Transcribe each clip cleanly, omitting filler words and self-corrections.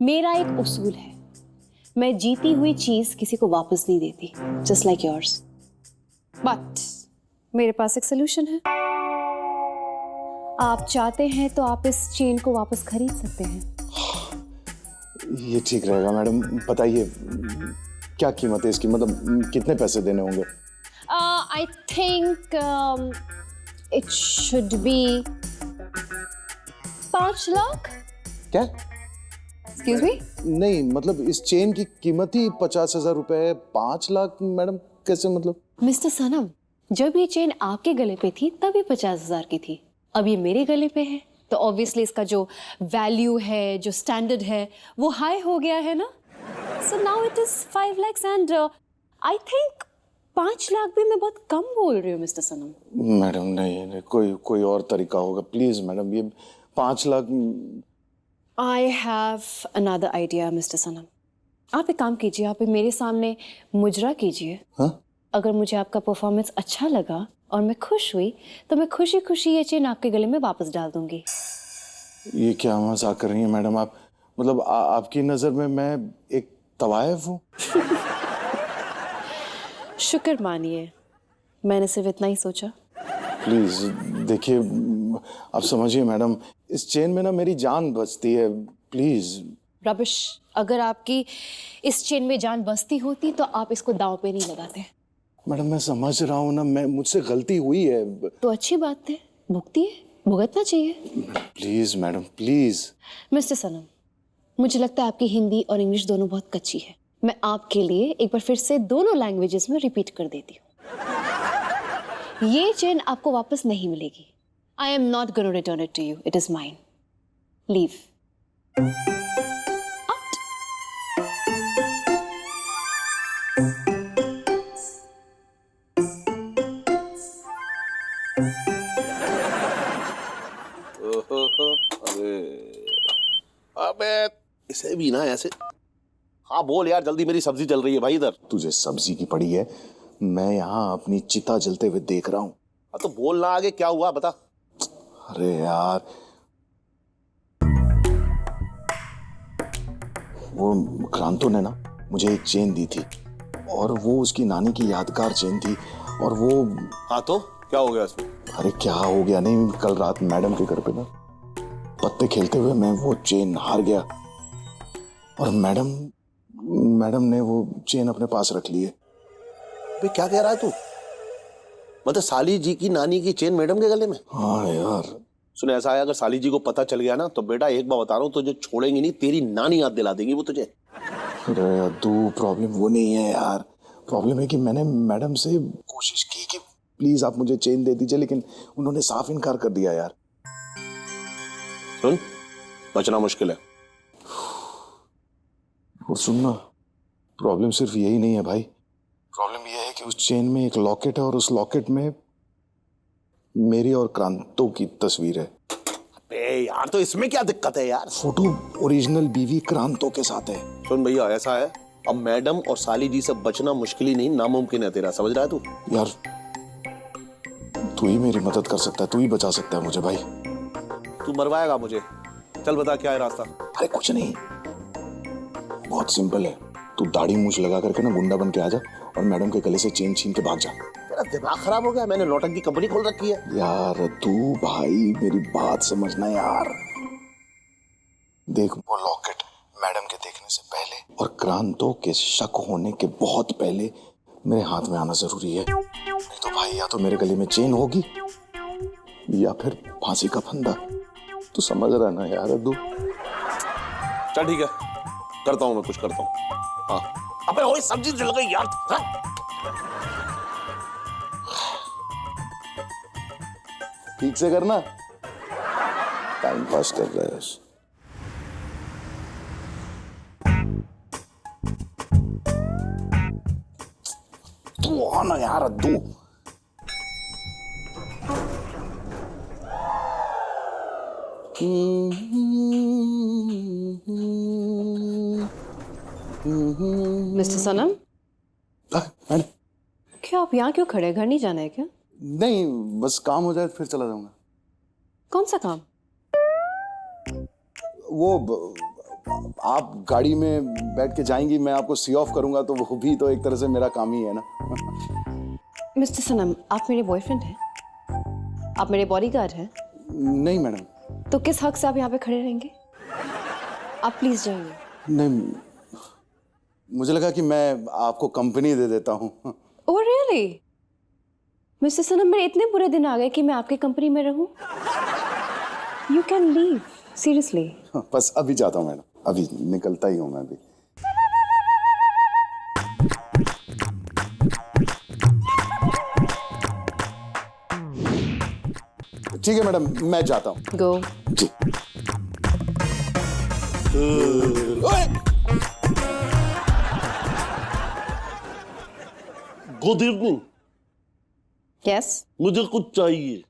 मेरा एक उसूल है, मैं जीती हुई चीज किसी को वापस नहीं देती, जस्ट लाइक योर्स। बट मेरे पास एक सोल्यूशन है। आप चाहते हैं तो आप इस चेन को वापस खरीद सकते हैं। ये ठीक रहेगा मैडम, बताइए क्या कीमत है इसकी, मतलब कितने पैसे देने होंगे? I think it should be 5 lakh. क्या? Excuse me? नहीं मतलब इस चेन की कीमत ही 50,000 रुपए है। 5 लाख मैडम कैसे मतलब? मिस्टर सनम, जब ये चेन आपके गले पे थी तब ये 50,000 की थी। अब ये मेरे गले पे है तो ऑब्वियसली इसका जो वैल्यू है, जो स्टैंडर्ड है, वो हाई हो गया है ना। So now it is 5 lakhs and I think 5 lakh भी मैं बहुत कम बोल रही हूँ मिस्टर सनम। मैडम नहीं, कोई और तरीका होगा प्लीज मैडम। ये 5 lakh. I have another idea mister Sanam. आप एक काम कीजिए, आप मेरे सामने मुजरा कीजिए। हाँ? अगर मुझे आपका परफॉर्मेंस अच्छा लगा और मैं खुश हुई तो मैं खुशी खुशी ये चेन आपके गले में वापस डाल दूंगी। ये क्या मजाक कर रही हैं मैडम आप? मतलब आपकी नजर में मैं एक तवायफ हूँ? शुक्र मानिए, मैंने सिर्फ इतना ही सोचा। प्लीज देखिए, आप समझिए मैडम, इस चेन में ना मेरी जान बचती है, प्लीज। रबिश, अगर आपकी इस चेन में जान बसती होती तो आप इसको दांव पे नहीं लगाते। मैडम मैं समझ रहा हूँ ना, मुझसे गलती हुई है। तो अच्छी बात है, भुगतिए, भुगतना चाहिए। Please madam please. मिस्टर सनम, मुझे लगता है आपकी हिंदी और इंग्लिश दोनों बहुत कच्ची है। मैं आपके लिए एक बार फिर से दोनों लैंग्वेजेस में रिपीट कर देती हूँ। ये चेन आपको वापस नहीं मिलेगी। I am not gonna return it to you, it is mine. Leave. अबे इसे भी ना ऐसे। हाँ बोल यार, जल्दी मेरी सब्जी जल रही है भाई इधर। तुझे सब्जी की पड़ी है, मैं यहाँ अपनी चिता जलते हुए देख रहा हूँ। हाँ तो बोल ना, आगे क्या हुआ बता। अरे यार, वो क्रांतो ने ना मुझे एक चेन दी थी और वो उसकी नानी की यादगार चेन थी। और वो हाँ तो क्या हो गया इसमें? अरे क्या हो गया नहीं, कल रात मैडम के घर पे ना पत्ते खेलते हुए मैं वो चेन हार गया और मैडम ने वो चेन अपने पास रख ली है। भाई क्या कह रहा है तू? मतलब साली जी की नानी की चेन मैडम के गले में? हाँ यार। सुन, ऐसा है, अगर साली जी को पता चल गया ना तो बेटा एक बार बता रहा हूँ, तुझे छोड़ेंगी नहीं, तेरी नानी याद दिला देंगी वो तुझे। अरे अद्दू, प्रॉब्लम वो नहीं है यार। प्रॉब्लम है कि मैंने मैडम से कोशिश की कि प्लीज आप मुझे चेन दे दीजिए, लेकिन उन्होंने साफ इनकार कर दिया यार। सुन, बचना मुश्किल है। और सुनना, प्रॉब्लम सिर्फ यही नहीं है भाई। प्रॉब्लम यह है कि उस चेन में एक लॉकेट है और उस लॉकेट में मेरी और क्रांतो की तस्वीर है। अबे यार, तो इसमें क्या दिक्कत है यार? फोटो ओरिजिनल बीवी क्रांतो के साथ है। सुन भैया, ऐसा है, अब मैडम और साली जी से बचना मुश्किल ही नहीं, नामुमकिन है तेरा, समझ रहा है तू? यार तू ही मेरी मदद कर सकता है, तू ही बचा सकता है मुझे भाई। तू मरवाएगा मुझे? चल बता क्या है रास्ता। अरे कुछ नहीं, बहुत सिंपल है। तू दाढ़ी मूछ लगा करके ना गुंडा बन के आ जा और मैडम के गले से चेन छीन के भाग जा। तेरा दिमाग खराब हो गया? मैंने नौटंकी की कंपनी खोल रखी है। यार तू भाई मेरी बात समझना यार। देख, वो लॉकेट मैडम के देखने से पहले और क्रांतो के शक होने के बहुत पहले मेरे हाथ में आना जरूरी है। नहीं तो भाई या तो मेरे गले में चेन होगी या फिर फांसी का फंदा। तू समझ रहा ना यार अद्दू? चल ठीक है, करता हूँ, मैं कुछ करता हूँ। हाँ अबे ओए, सब्जी जल गई यार। हाँ? ठीक से करना, टाइम पास कर रहा है। तू आना यार अद्दू। मिस्टर सनम, मैडम क्या आप यहाँ क्यों खड़े? घर नहीं जाना है क्या? नहीं, बस काम हो जाए फिर चला जाऊंगा। कौन सा काम? वो आप गाड़ी में बैठ के जाएंगी, मैं आपको सी ऑफ करूंगा, तो वो भी तो एक तरह से मेरा काम ही है ना। मिस्टर सनम, आप मेरे बॉयफ्रेंड हैं? आप मेरे बॉडीगार्ड हैं? नहीं मैडम। तो किस हक से आप यहाँ पे खड़े रहेंगे? आप प्लीज जाइए। नहीं, मुझे लगा कि मैं आपको कंपनी दे देता हूँ। Oh really? मिस्टर सनम, मेरे इतने बुरे दिन आ गए कि मैं आपकी कंपनी में रहूं? You can leave, seriously. बस अभी जाता हूँ मैडम, अभी निकलता ही हूँ मैं अभी। ठीक है मैडम, मैं जाता हूँ। गो। जी। Good evening. यस। मुझे कुछ चाहिए।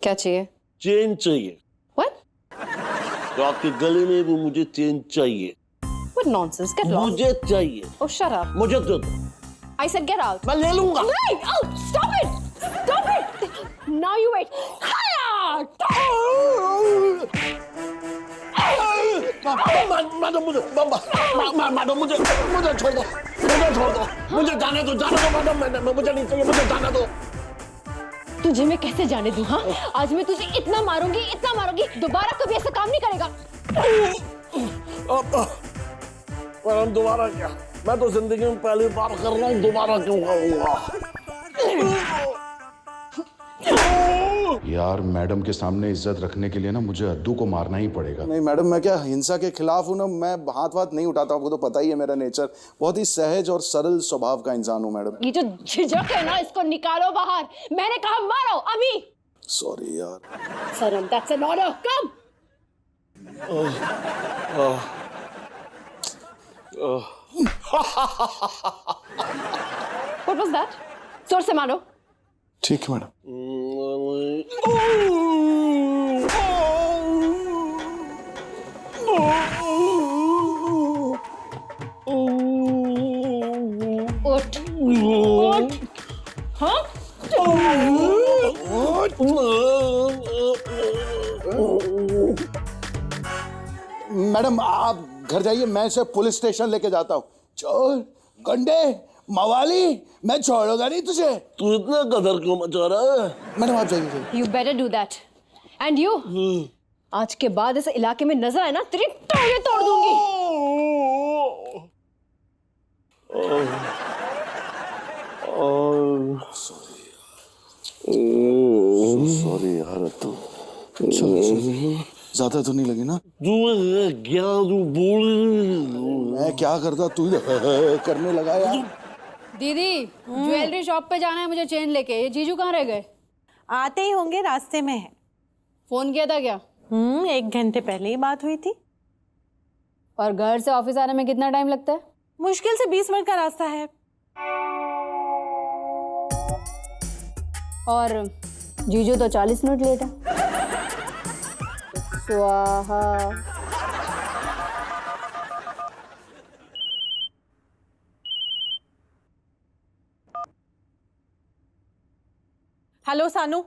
क्या चाहिए? चेन चाहिए। व्हाट? तो आपके गले में वो मुझे चेन चाहिए। What nonsense, get lost. मुझे चाहिए। ओह शट अप। मुझे दे दो। I said get out. मैं ले लूंगा। नहीं, oh, stop it! Stop it! Now you wait. Madam मुझे छोड़ दो, मुझे जाने दो मैडम, मुझे नहीं चाहिए, मुझे जाने दो। तुझे मैं कैसे जाने दूं? हाँ, आज मैं तुझे इतना मारूंगी, दोबारा कभी ऐसा काम नहीं करेगा। मैडम दोबारा क्या? मैं तो जिंदगी में पहली बार कर रहा हूँ, दोबारा क्यों करूंगा? यार मैडम के सामने इज्जत रखने के लिए ना मुझे अद्दू को मारना ही पड़ेगा। नहीं मैडम, मैं क्या हिंसा के खिलाफ हूँ ना, मैं हाथ वाथ नहीं उठाता, आपको तो पता ही है मेरा नेचर, बहुत ही सहज और सरल स्वभाव का इंसान हूँ मैडम। ये जो झिझक है ना, इसको निकालो बाहर। मैंने कहा मारो अभी। सॉरी यार। सरम, that's an order. Come. What was that? जोर से मारो। ठीक है मैडम। उठ, उठ, हाँ? मैडम आप घर जाइए, मैं इसे पुलिस स्टेशन लेके जाता हूँ। चोर, गंडे, मवाली, मैं छोड़ूंगा नहीं तुझे। तू इतना कदर क्यों मचा रहा है? मैडम आप जाइए। You better do that. And you? आज के बाद इस इलाके में नजर आए ना, तेरी टांगें तोड़ दूंगी। सॉरी यार, तो ज्यादा तो नहीं लगी ना? तू क्या तू बोल? मैं क्या करता, तू करने लगा यार। दीदी, ज्वेलरी शॉप पे जाना है मुझे चेन लेके। ये जीजू कहाँ रह गए? आते ही होंगे, रास्ते में है। फोन किया था क्या? 1 घंटे पहले ही बात हुई थी। और घर से ऑफिस आने में कितना टाइम लगता है? मुश्किल से 20 मिनट का रास्ता है। और जीजू तो 40 मिनट लेट है। स्वाहा। हेलो सानू,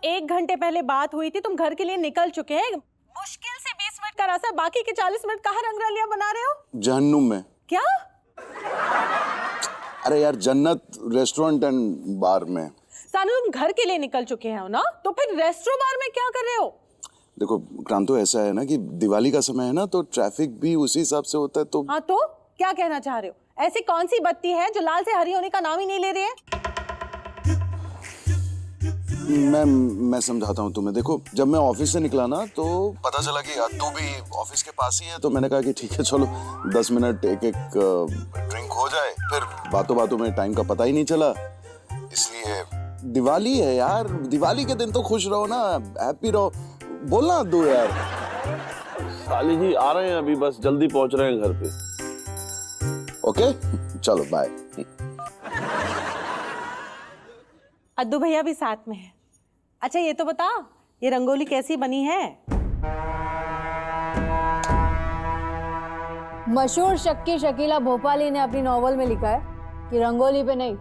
1 घंटे पहले बात हुई थी, तुम घर के लिए निकल चुके हैं। मुश्किल से 20 मिनट का रास्ता, बाकी के 40 मिनट कहाँ रंगरलियां बना रहे हो? जहन्नुम में। क्या? अरे यार, जन्नत रेस्टोरेंट एंड बार में। सानू, तुम घर के लिए निकल चुके हो ना, तो फिर रेस्टोरेंट बार में क्या कर रहे हो? देखो क्रांतो, ऐसा है ना कि दिवाली का समय है ना, तो ट्रैफिक भी उसी हिसाब से होता है। तो हाँ, तो क्या कहना चाह रहे हो? ऐसी कौन सी बत्ती है जो लाल से हरी होने का नाम ही नहीं ले रही है? मैं समझाता हूँ तुम्हें। देखो, जब मैं ऑफिस से निकला ना, तो पता चला कि अद्दू भी ऑफिस के पास ही है, तो मैंने कहा कि ठीक है चलो 10 मिनट एक ड्रिंक हो जाए। फिर बातों बातों में टाइम का पता ही नहीं चला। इसलिए दिवाली है यार, दिवाली के दिन तो खुश रहो ना, हैप्पी रहो। बोलना अद्दू यार। साली जी आ रहे हैं अभी, बस जल्दी पहुंच रहे हैं घर पे। ओके चलो बाय। अद्दू भैया भी साथ में है। अच्छा ये तो बता, ये रंगोली कैसी बनी है? मशहूर शक्की शकीला भोपाली ने अपनी नॉवल में लिखा है कि रंगोली पे नहीं,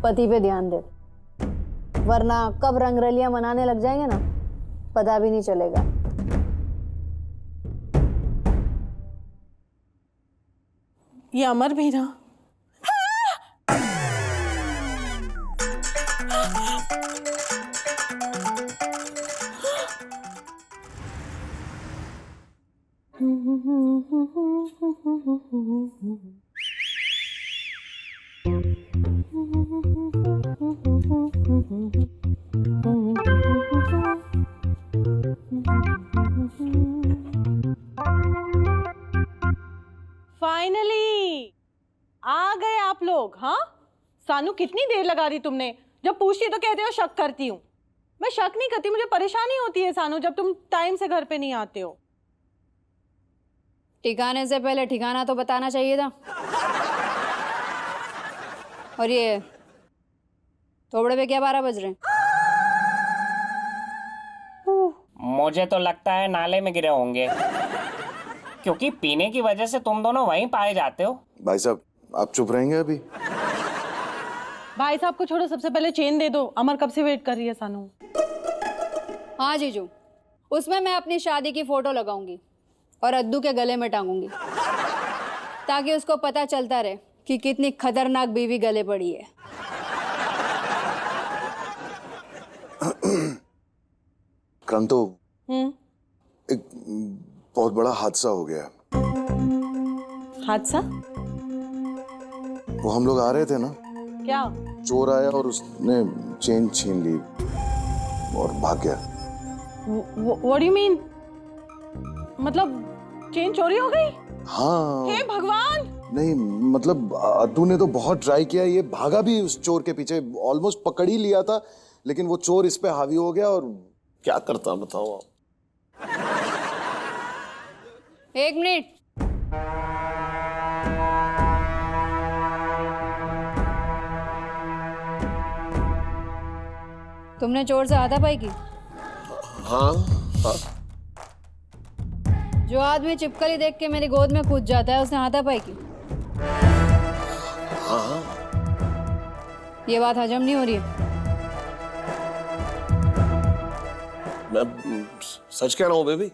पति पे ध्यान दे, वरना कब रंगरलियां मनाने लग जाएंगे ना, पता भी नहीं चलेगा। ये अमर भी ना। फाइनली आ गए आप लोग। हाँ सानू, कितनी देर लगा दी तुमने? जब पूछती तो कहते हो शक करती हूँ। मैं शक नहीं करती, मुझे परेशानी होती है सानू जब तुम टाइम से घर पे नहीं आते हो। ठिकाने से पहले ठिकाना तो बताना चाहिए था। और ये थोबड़े पे क्या 12 बज रहे हैं? मुझे तो लगता है नाले में गिरे होंगे, क्योंकि पीने की वजह से तुम दोनों वहीं पाए जाते हो। भाई साहब आप चुप रहेंगे अभी? भाई साहब को छोड़ो, सबसे पहले चेन दे दो। अमर कब से वेट कर रही है सानू। हाँ जीजू, उसमें मैं अपनी शादी की फोटो लगाऊंगी और अद्दू के गले में टांगूंगी, ताकि उसको पता चलता रहे कि कितनी खतरनाक बीवी गले पड़ी है। क्रांतो, एक बहुत बड़ा हादसा हो गया। हादसा? वो हम लोग आ रहे थे ना, क्या? चोर आया और उसने चेन छीन ली और भाग गया। What do you mean? मतलब चेन चोरी हो गई? हाँ। हे भगवान! नहीं मतलब अद्दू ने तो बहुत ट्राई किया, ये भागा भी उस चोर के पीछे, ऑलमोस्ट पकड़ ही लिया था, लेकिन वो चोर इस पे हावी हो गया। और क्या करता बताओ आप? 1 मिनट। तुमने चोर से हाथापाई की? हाँ हाँ। जो आदमी चिपकली देख के मेरी गोद में कूद जाता है, उसने हाथापाई की? हाँ। ये बात हजम नहीं हो रही है। मैं सच कह रहा हूँ बेबी।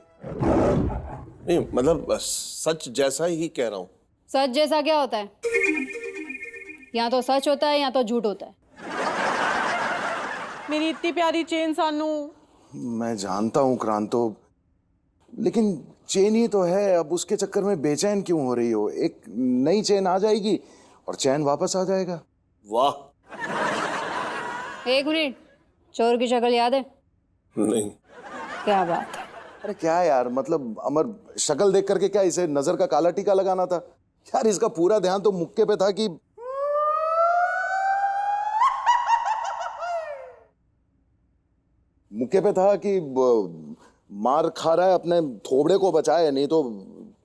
नहीं मतलब सच जैसा ही कह रहा हूँ। सच जैसा क्या होता है? या तो सच होता है या तो झूठ होता है। मेरी इतनी प्यारी चेन सानू। मैं जानता हूँ क्रांतो, लेकिन चेन ही तो है, अब उसके चक्कर में बेचैन क्यों हो रही हो? एक नई चेन आ जाएगी और चैन वापस आ जाएगा। वाह। 1 मिनट, चोर की शक्ल याद है? नहीं। क्या बात है। अरे क्या यार, मतलब अमर शक्ल देख करके क्या इसे नजर का काला टीका लगाना था? यार इसका पूरा ध्यान तो मुक्के पे था कि मार खा रहा है, अपने थोबड़े को बचाए, नहीं तो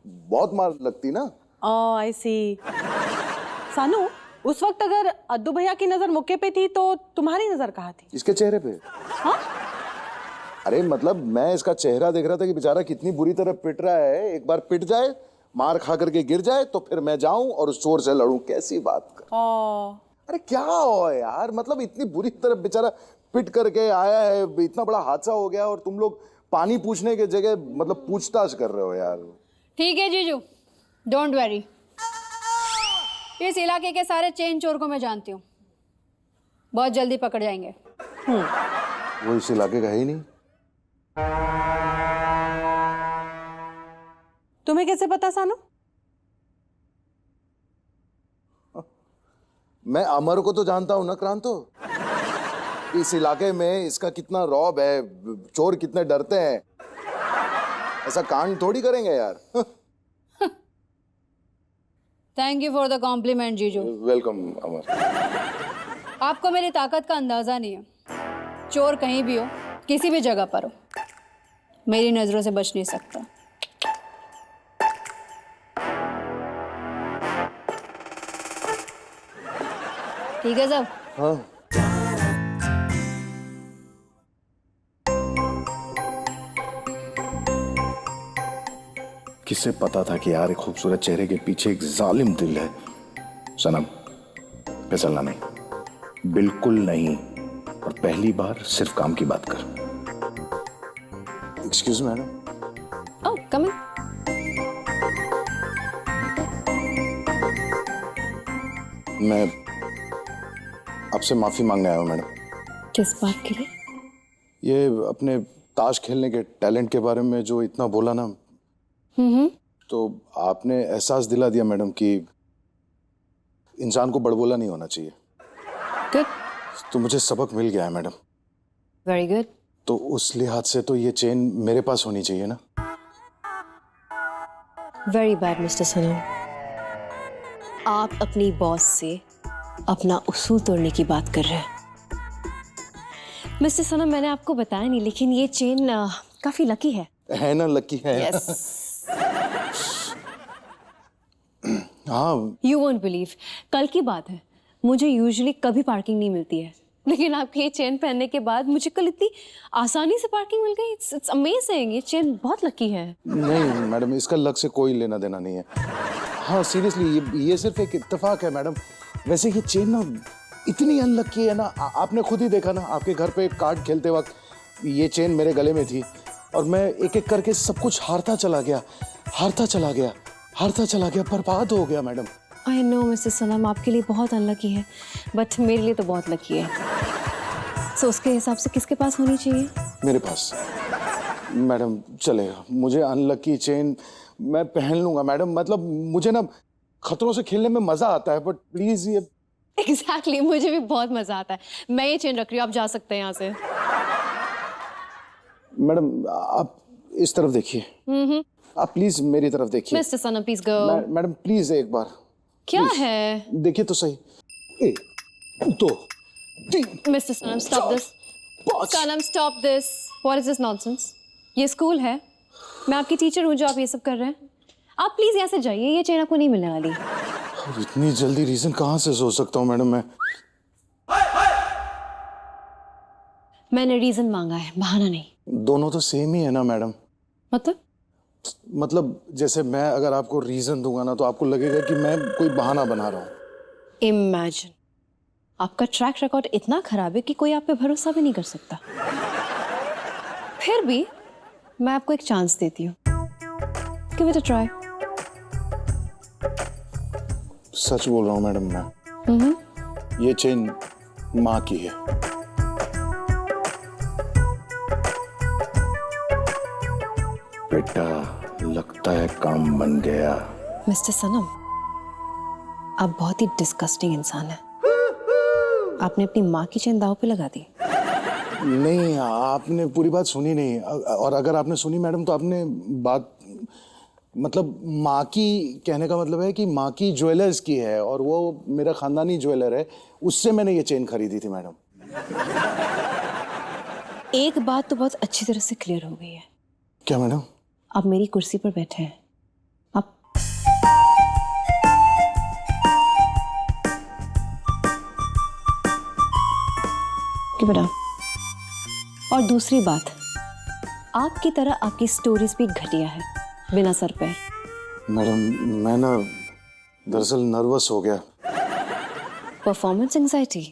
बहुत मार लगती ना। ओह आई सी। सानू, उस वक्त अगर अद्दू भैया की नजर मुक्के पे थी तो तुम्हारी नजर कहाँ थी? इसके चेहरे पे। हाँ? अरे मतलब मैं इसका चेहरा देख रहा था कि बेचारा कितनी बुरी तरह पिट रहा है। एक बार पिट जाए, मार खा करके गिर जाए, तो फिर मैं जाऊं और उस चोर से लड़ूं। कैसी बात कर। ओह। अरे क्या हो यार, मतलब इतनी बुरी तरह बेचारा पिट करके आया है, इतना बड़ा हादसा हो गया और तुम लोग पानी पूछने के जगह मतलब पूछताछ कर रहे हो यार। ठीक है जीजू, डोंट वरी। इस इलाके के सारे चेन चोर को मैं जानती हूँ, बहुत जल्दी पकड़ जाएंगे। वो इस इलाके का ही नहीं। तुम्हें कैसे पता सानू? मैं अमर को तो जानता हूं ना क्रांतो। इस इलाके में इसका कितना रौब है, चोर कितने डरते हैं। ऐसा कांड थोड़ी करेंगे यार। Thank you for the compliment जीजू। वेलकम अमर। आपको मेरी ताकत का अंदाजा नहीं है। चोर कहीं भी हो, किसी भी जगह पर हो, मेरी नजरों से बच नहीं सकता। ठीक है सब? हाँ। किसे पता था कि यार एक खूबसूरत चेहरे के पीछे एक जालिम दिल है। सनम, फिसलना नहीं, बिल्कुल नहीं। और पहली बार सिर्फ काम की बात कर। Excuse madam. Oh come in. मैं आपसे माफी मांगने आया हूँ मैडम। किस बात के लिए? ये अपने ताश खेलने के टैलेंट के बारे में जो इतना बोला ना, तो आपने एहसास दिला दिया मैडम कि इंसान को बड़बोला नहीं होना चाहिए। गुड, तो मुझे सबक मिल गया है मैडम। Very good. तो उस लिहाज से तो ये चेन मेरे पास होनी चाहिए ना। वेरी बैड मिस्टर सनम, आप अपनी बॉस से अपना उसूल तोड़ने की बात कर रहे हैं। मिस्टर सनम, मैंने आपको बताया नहीं, लेकिन ये चेन काफी लकी है ना? लकी है। यस। हाँ, यू वोंट बिलीव, कल की बात है, मुझे यूजुअली कभी पार्किंग नहीं मिलती है, लेकिन आपकी ये चेन पहनने के बाद मुझे कल इतनी आसानी से पार्किंग मिल गई। It's amazing. ये चेन बहुत लकी है। नहीं मैडम, इसका लक से कोई लेना देना नहीं है। हाँ सीरियसली, ये सिर्फ एक इत्तेफाक है मैडम। वैसे ये चेन ना इतनी अनलकी है ना, आपने खुद ही देखा ना, आपके घर पे कार्ड खेलते वक्त ये चेन मेरे गले में थी और मैं एक एक करके सब कुछ हारता चला गया, बर्बाद हो गया मैडम। आई नो मिस्टर सनम, आपके लिए बहुत अनलकी है, बट मेरे लिए तो बहुत लकी है। सो उसके हिसाब से किसके पास होनी चाहिए? मेरे पास। मैडम चलेगा, मुझे अनलकी चेन मैं पहन लूंगा मैडम। मतलब मुझे ना खतरों से खेलने में मजा आता है, बट प्लीज ये। एग्जैक्टली, मुझे भी बहुत मजा आता है। मैं ये चेन रख रही हूँ, आप जा सकते हैं यहाँ से। मैडम आप इस तरफ देखिए, आप प्लीज मेरी तरफ देखिए। Mister Sanam please go. Madam please एक बार क्या please, है? देखिए तो सही। 1 2 3 mister Sanam stop this. 5। Sanam stop this. What is this nonsense? ये स्कूल है, मैं आपकी टीचर हूँ जो आप ये सब कर रहे हैं। आप प्लीज यहाँ से जाइए, ये चेन आपको नहीं मिलने वाली। इतनी जल्दी रीजन कहाँ से सोच सकता हूँ मैडम मैं? मैंने रीजन मांगा है, बहाना नहीं। दोनों तो सेम ही है ना मैडम। मतलब जैसे मैं अगर आपको रीजन दूंगा ना, तो आपको लगेगा कि मैं कोई बहाना बना रहा हूँ। इमेजिन, आपका ट्रैक रिकॉर्ड इतना खराब है कि कोई आप पे भरोसा भी नहीं कर सकता। फिर भी मैं आपको एक चांस देती हूँ। Give it a try. सच बोल रहा हूँ मैडम मैं। ये चेन माँ की है। बेटा लगता है काम बन गया। मिस्टर सनम, आप बहुत ही डिस्गस्टिंग इंसान हैं। आपने अपनी माँ की चेन दांव पे लगा दी। नहीं, आपने पूरी बात सुनी नहीं, और अगर आपने सुनी मैडम तो आपने बात, मतलब माँ की कहने का मतलब है कि माँ की ज्वेलर्स की है, और वो मेरा खानदानी ज्वेलर है, उससे मैंने ये चेन खरीदी थी मैडम। एक बात तो बहुत अच्छी तरह से क्लियर हो गई है। क्या मैडम? आप मेरी कुर्सी पर बैठे हैं। आप कि बेटा, और दूसरी बात, आपकी तरह आपकी स्टोरीज भी घटिया है, बिना सर पैर। मैडम मैं ना दरअसल नर्वस हो गया। Performance anxiety?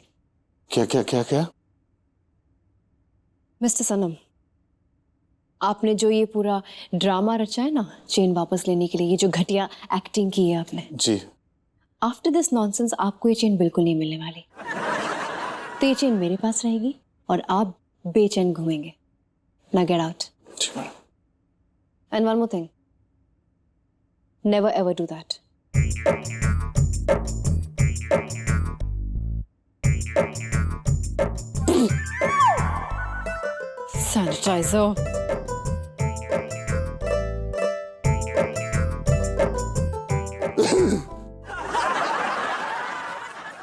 क्या क्या क्या क्या? मिस्टर सनम, आपने जो ये पूरा ड्रामा रचा है ना चेन वापस लेने के लिए, ये जो घटिया एक्टिंग की है आपने जी, आफ्टर दिस नॉनसेंस आपको ये चेन बिल्कुल नहीं मिलने वाली। तो ये चेन मेरे पास रहेगी और आप बेचैन घूमेंगे। ना गेट आउट। जी madam. And one more thing, never ever do that. Sanitiser.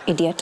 Idiot.